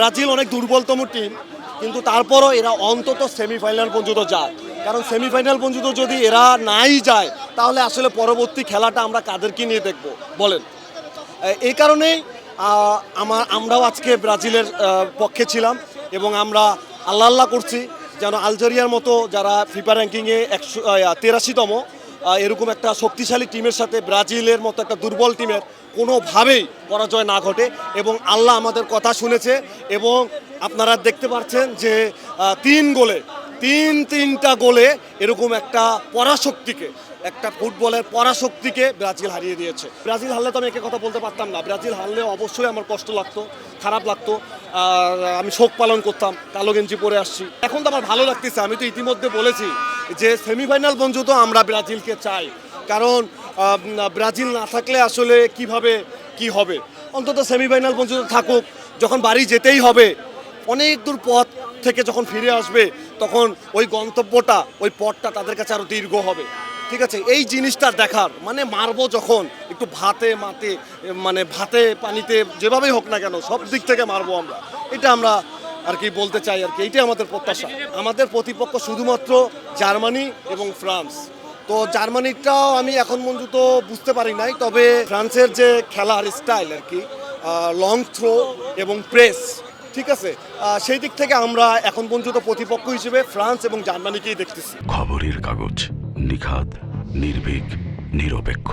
Brazil অনেক দুর্বলতম team, কিন্তু তারপরও এরা অন্তত সেমিফাইনাল পর্যন্ত যায়। কারণ সেমিফাইনাল পর্যন্ত যদি এরা নাই যায় তাহলে আসলে পরবর্তী খেলাটা আমরা কাদেরকে নিয়ে দেখব বলেন। এই কারণেই আমরাও আজকে ব্রাজিলের পক্ষে ছিলাম এবং আমরা আল্লাহ করছি যেন আলজেরিয়ার মতো যারা ফিফা র্যাঙ্কিংয়ে 183তম এরকম একটা শক্তিশালী টিমের সাথে ব্রাজিলের মতো একটা দুর্বল টিমের কোনোভাবেই পরাজয় না ঘটে। এবং আল্লাহ আমাদের কথা শুনেছে এবং আপনারা দেখতে পাচ্ছেন যে তিনটা গোলে এরকম একটা পরাশক্তিকে, একটা ফুটবলের পরাশক্তিকে ব্রাজিল হারিয়ে দিয়েছে। ব্রাজিল হারলে তো আমি একে কথা বলতে পারতাম না, ব্রাজিল হারলে অবশ্যই আমার কষ্ট লাগতো, খারাপ লাগতো, আর আমি শোক পালন করতাম, কালো গেঞ্জি পরে আসছি। এখন তো আমার ভালো লাগতেছে, আমি তো ইতিমধ্যে বলেছি যে সেমিফাইনাল পর্যন্ত আমরা ব্রাজিলকে চাই। কারণ ব্রাজিল না থাকলে আসলে কিভাবে কি হবে, অন্তত সেমিফাইনাল পর্যন্ত থাকুক। যখন বাড়ি যেতেই হবে, অনেক দূর পথ থেকে যখন ফিরে আসবে তখন ওই গন্তব্যটা, ওই পথটা তাদের কাছে আরও দীর্ঘ হবে। ঠিক আছে, এই জিনিসটা দেখার মানে মারবো যখন একটু ভাতে পানিতে যেভাবেই হোক না কেন সব দিক থেকে মারবো আমরা, এটা আমরা আর কি বলতে চাই আর কি। এইটাই আমাদের প্রত্যাশা। আমাদের প্রতিপক্ষ শুধুমাত্র জার্মানি এবং ফ্রান্স। তো জার্মানিটাও আমি এখন পর্যন্ত বুঝতে পারি নাই, তবে ফ্রান্সের যে খেলার স্টাইল আর কি, লং থ্রো এবং প্রেস, ঠিক আছে, সেই দিক থেকে আমরা এখন পর্যন্ত প্রতিপক্ষ হিসেবে ফ্রান্স এবং জার্মানিকেই দেখতেছি। খবরের কাগজ, নিখাত, নির্ভীক, নিরপেক্ষ।